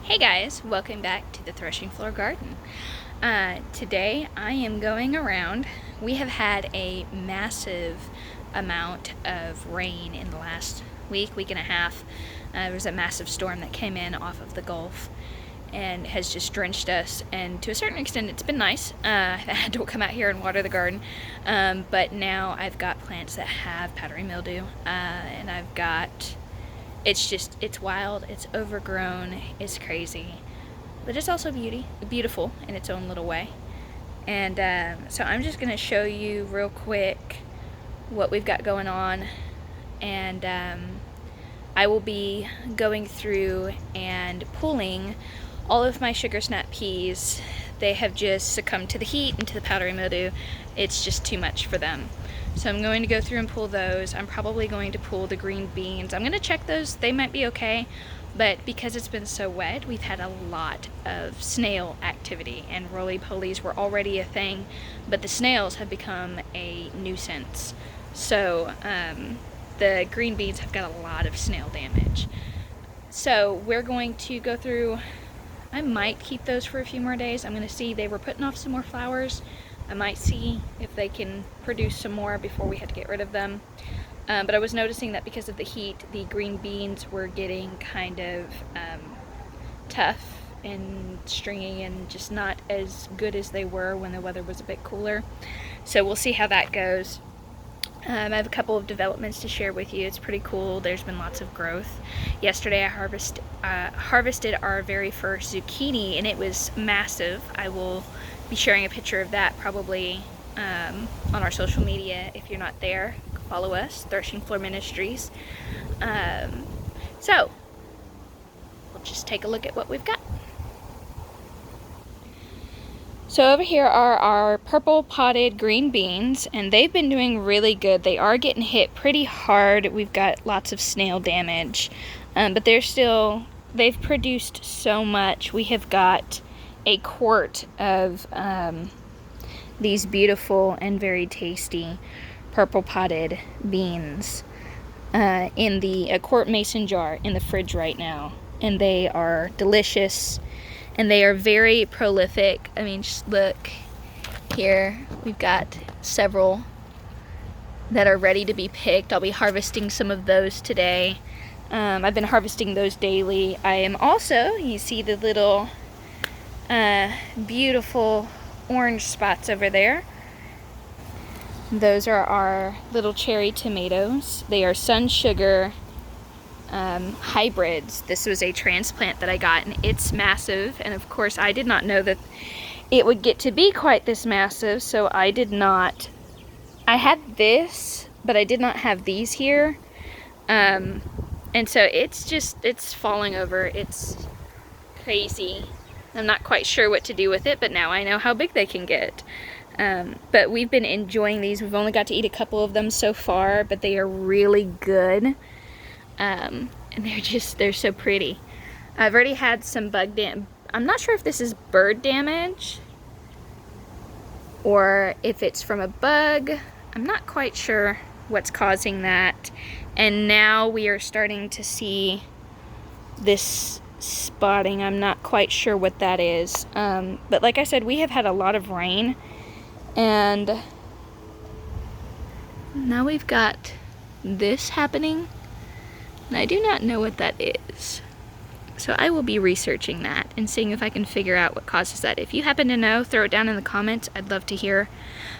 Hey guys, welcome back to the Threshing Floor Garden. Today I am going around. We have had a massive amount of rain in the last week and a half. There was a massive storm that came in off of the Gulf and has just drenched us, and to a certain extent it's been nice. I had to come out here and water the garden, but now I've got plants that have powdery mildew, and I've got it's wild, it's overgrown, it's crazy, but it's also beautiful in its own little way. And so I'm just going to show you real quick what we've got going on, and I will be going through and pulling all of my sugar snap peas. They have just succumbed to the heat and to the powdery mildew. It's just too much for them. So I'm going to go through and pull those. I'm probably going to pull the green beans. I'm going to check those. They might be okay, but because it's been so wet, we've had a lot of snail activity, and roly-polies were already a thing, but the snails have become a nuisance. So the green beans have got a lot of snail damage. So we're going to go through. I might keep those for a few more days. I'm going to see. They were putting off some more flowers. I might see if they can produce some more before we had to get rid of them. But I was noticing that because of the heat, the green beans were getting kind of tough and stringy and just not as good as they were when the weather was a bit cooler. So we'll see how that goes. I have a couple of developments to share with you. It's pretty cool. There's been lots of growth. Yesterday I harvested our very first zucchini, and it was massive. I will be sharing a picture of that probably on our social media. If you're not there, follow us, Threshing Floor Ministries. So we'll just take a look at what we've got. So over here are our purple potted green beans, and they've been doing really good. They are getting hit pretty hard. We've got lots of snail damage, but they've produced so much. We have got a quart of these beautiful and very tasty purple potted beans in a quart mason jar in the fridge right now, and they are delicious. And they are very prolific. I mean, just look here. We've got several that are ready to be picked. I'll be harvesting some of those today. I've been harvesting those daily. I am also, you see the little beautiful orange spots over there. Those are our little cherry tomatoes. They are sun sugar hybrids. This was a transplant that I got, and it's massive, and of course I did not know that it would get to be quite this massive, so I had this, but I did not have these here, and so it's falling over. It's crazy. I'm not quite sure what to do with it, but now I know how big they can get. But we've been enjoying these. We've only got to eat a couple of them so far, but they are really good. And they're so pretty. I've already had some bug damage. I'm not sure if this is bird damage or if it's from a bug. I'm not quite sure what's causing that. And now we are starting to see this spotting. I'm not quite sure what that is. But like I said, we have had a lot of rain, and now we've got this happening. And I do not know what that is. So I will be researching that and seeing if I can figure out what causes that. If you happen to know, throw it down in the comments. I'd love to hear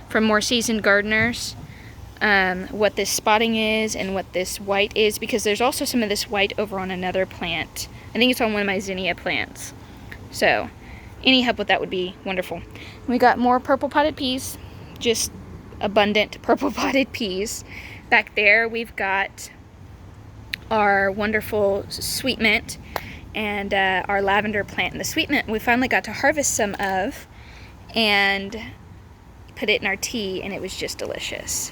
from more seasoned gardeners what this spotting is and what this white is, because there's also some of this white over on another plant. I think it's on one of my zinnia plants. So any help with that would be wonderful. We got more purple potted peas, just abundant purple potted peas. Back there we've got our wonderful sweet mint and our lavender plant. And the sweet mint we finally got to harvest some of and put it in our tea, and it was just delicious.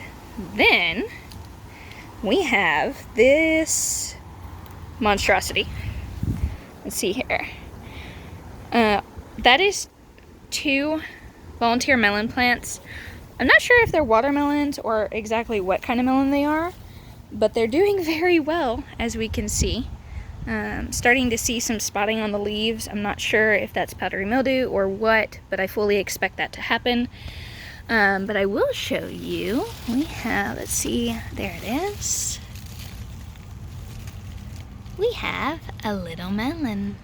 Then we have this monstrosity. Let's see here. That is 2 volunteer melon plants. I'm not sure if they're watermelons or exactly what kind of melon they are, but they're doing very well, as we can see. Starting to see some spotting on the leaves. I'm not sure if that's powdery mildew or what, but I fully expect that to happen. But I will show you. We have, let's see, there it is. We have a little melon.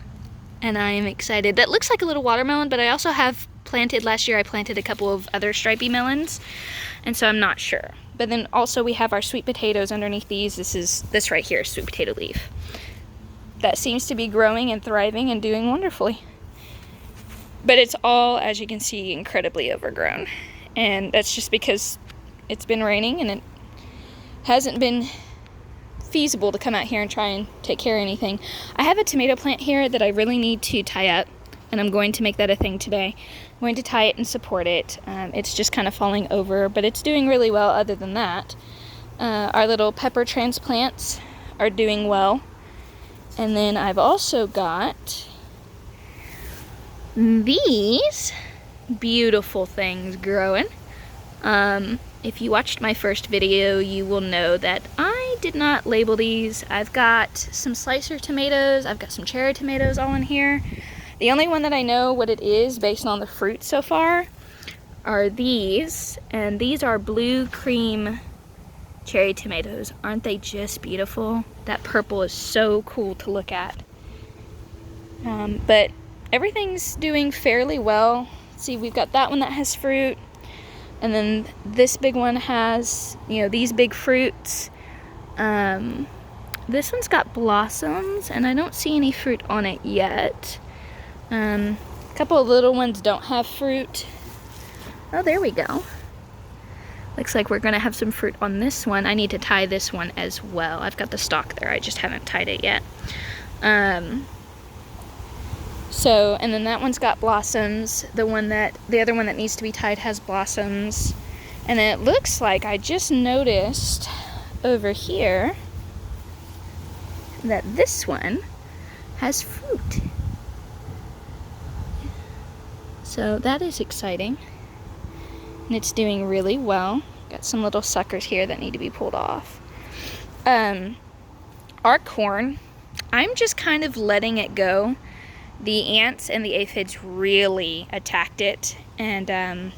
And I am excited. That looks like a little watermelon, but I also have planted, last year I planted a couple of other stripy melons, and so I'm not sure. But then also we have our sweet potatoes underneath these. This right here is sweet potato leaf. That seems to be growing and thriving and doing wonderfully. But it's all, as you can see, incredibly overgrown. And that's just because it's been raining and it hasn't been feasible to come out here and try and take care of anything. I have a tomato plant here that I really need to tie up, and I'm going to make that a thing today. I'm going to tie it and support it. It's just kind of falling over, but it's doing really well other than that. Our little pepper transplants are doing well. And then I've also got these beautiful things growing. If you watched my first video, you will know that I did not label these. I've got some slicer tomatoes, I've got some cherry tomatoes all in here. The only one that I know what it is based on the fruit so far are these, and these are blue cream cherry tomatoes. Aren't they just beautiful? That purple is so cool to look at. But everything's doing fairly well. See, we've got that one that has fruit. And then this big one has, these big fruits. This one's got blossoms, and I don't see any fruit on it yet. A couple of little ones don't have fruit. Oh, there we go. Looks like we're gonna have some fruit on this one. I need to tie this one as well. I've got the stalk there, I just haven't tied it yet. And then that one's got blossoms. The other one that needs to be tied has blossoms. And then it looks like I just noticed over here that this one has fruit. So that is exciting. And it's doing really well. Got some little suckers here that need to be pulled off. Our corn, I'm just kind of letting it go. The ants and the aphids really attacked it, and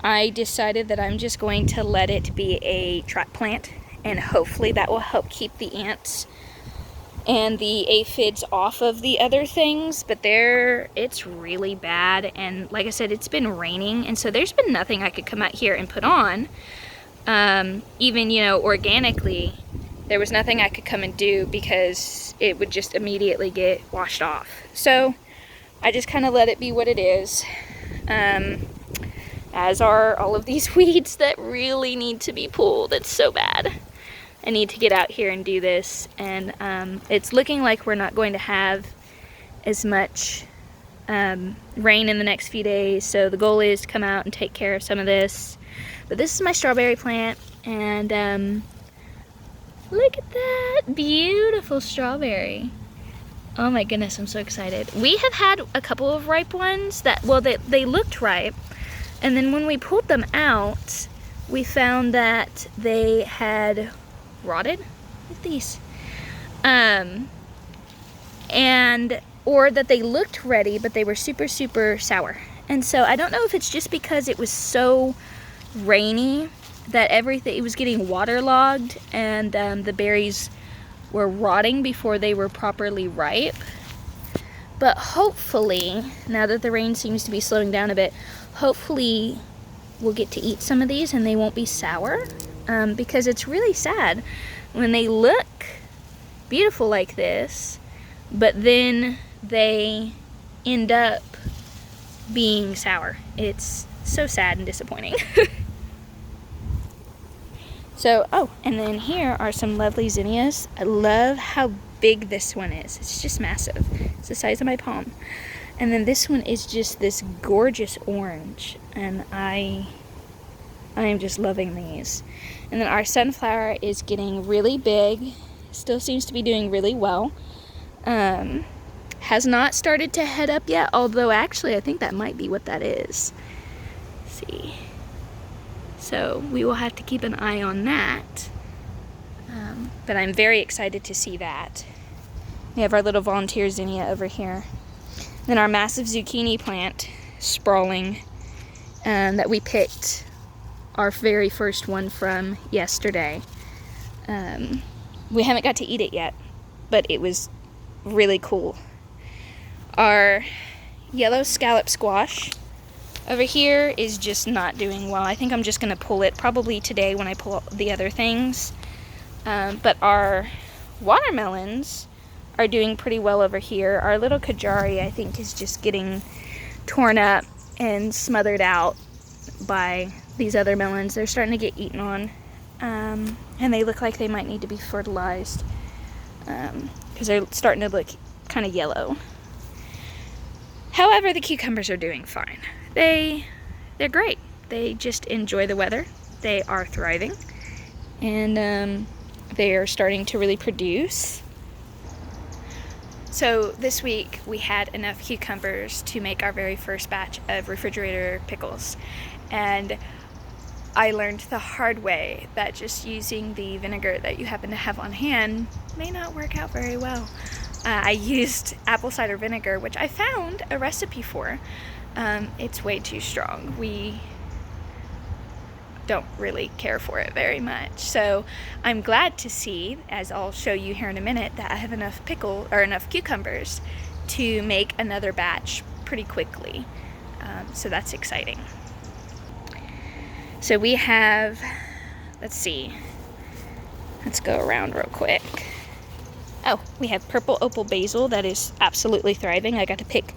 I decided that I'm just going to let it be a trap plant, and hopefully that will help keep the ants and the aphids off of the other things. But it's really bad, and like I said, it's been raining, and so there's been nothing I could come out here and put on. Even, organically, there was nothing I could come and do because it would just immediately get washed off. So I just kind of let it be what it is, as are all of these weeds that really need to be pulled. It's so bad. I need to get out here and do this, and it's looking like we're not going to have as much rain in the next few days, so the goal is to come out and take care of some of this. But this is my strawberry plant, and look at that beautiful strawberry. Oh my goodness, I'm so excited. We have had a couple of ripe ones that they looked ripe, and then when we pulled them out, we found that they had rotted. Look at these. Or that they looked ready, but they were super, super sour. And so I don't know if it's just because it was so rainy that it was getting waterlogged, and the berries were rotting before they were properly ripe. But hopefully, now that the rain seems to be slowing down a bit, hopefully we'll get to eat some of these and they won't be sour, because it's really sad when they look beautiful like this, but then they end up being sour. It's so sad and disappointing. So, and then here are some lovely zinnias. I love how big this one is. It's just massive. It's the size of my palm. And then this one is just this gorgeous orange, and I am just loving these. And then our sunflower is getting really big. Still seems to be doing really well. Has not started to head up yet, although actually I think that might be what that is. Let's see. So we will have to keep an eye on that. But I'm very excited to see that. We have our little volunteer zinnia over here. Then our massive zucchini plant sprawling that we picked our very first one from yesterday. We haven't got to eat it yet, but it was really cool. Our yellow scallop squash over here is just not doing well. I think I'm just going to pull it probably today when I pull the other things. But our watermelons are doing pretty well over here. Our little kajari, I think, is just getting torn up and smothered out by these other melons. They're starting to get eaten on, and they look like they might need to be fertilized because they're starting to look kind of yellow. However, the cucumbers are doing fine. They're great. They just enjoy the weather. They are thriving, and they are starting to really produce. So this week we had enough cucumbers to make our very first batch of refrigerator pickles, and I learned the hard way that just using the vinegar that you happen to have on hand may not work out very well. I used apple cider vinegar, which I found a recipe for. It's way too strong. We don't really care for it very much. So I'm glad to see, as I'll show you here in a minute, that I have enough enough cucumbers to make another batch pretty quickly. So that's exciting. So we have, let's go around real quick. Oh, we have purple opal basil that is absolutely thriving. I got to pick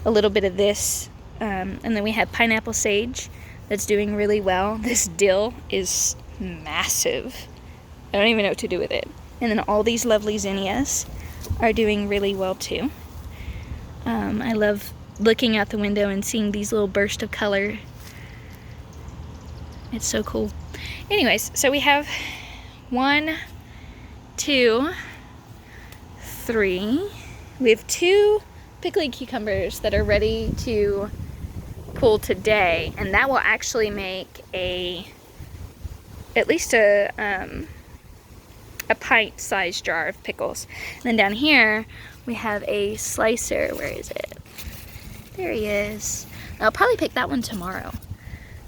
a little bit of this. And then we have pineapple sage that's doing really well. This dill is massive. I don't even know what to do with it. And then all these lovely zinnias are doing really well too. I love looking out the window and seeing these little bursts of color. It's so cool. Anyways, so we have 1, 2, 3. We have 2 pickly cucumbers that are ready to pull today, and that will actually make at least a pint-sized jar of pickles. And then down here we have a slicer. Where is it? There he is. I'll probably pick that one tomorrow.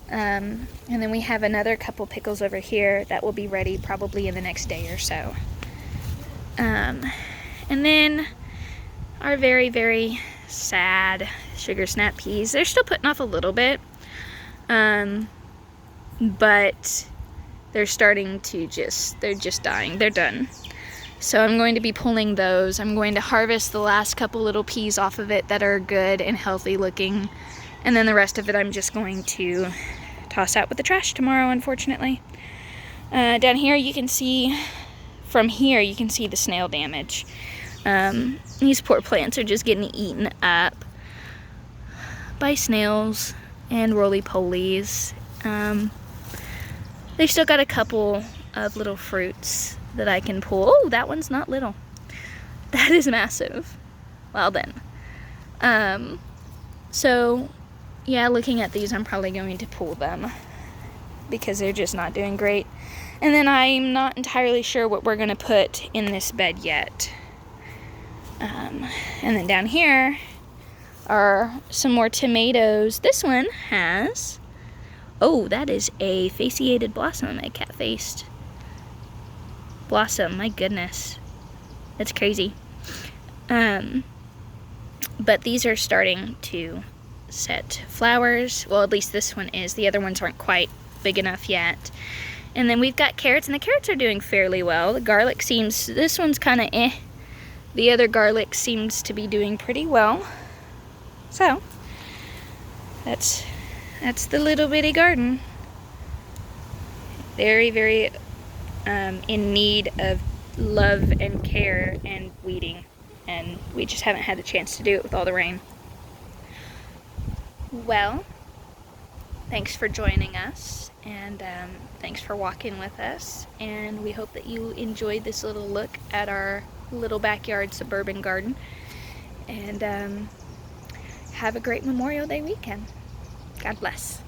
And then we have another couple pickles over here that will be ready probably in the next day or so. And then our very, very sad sugar snap peas. They're still putting off a little bit, but they're starting to they're just dying. They're done. So I'm going to be pulling those. I'm going to harvest the last couple little peas off of it that are good and healthy looking, and then the rest of it I'm just going to toss out with the trash tomorrow, unfortunately. Down here you can see, from here you can see the snail damage. These poor plants are just getting eaten up by snails and roly-polies. They've still got a couple of little fruits that I can pull. Oh, that one's not little. That is massive. Well then. So, yeah, looking at these, I'm probably going to pull them because they're just not doing great. And then I'm not entirely sure what we're going to put in this bed yet. And then down here are some more tomatoes. This one has, oh, that is a fasciated blossom, a cat-faced blossom. My goodness, that's crazy. But these are starting to set flowers. Well, at least this one is. The other ones aren't quite big enough yet. And then we've got carrots, and the carrots are doing fairly well. The garlic seems, this one's kind of eh. The other garlic seems to be doing pretty well. So, that's the little bitty garden. Very, very in need of love and care and weeding. And we just haven't had a chance to do it with all the rain. Well, thanks for joining us, and thanks for walking with us. And we hope that you enjoyed this little look at our little backyard suburban garden, and have a great Memorial Day weekend. God bless.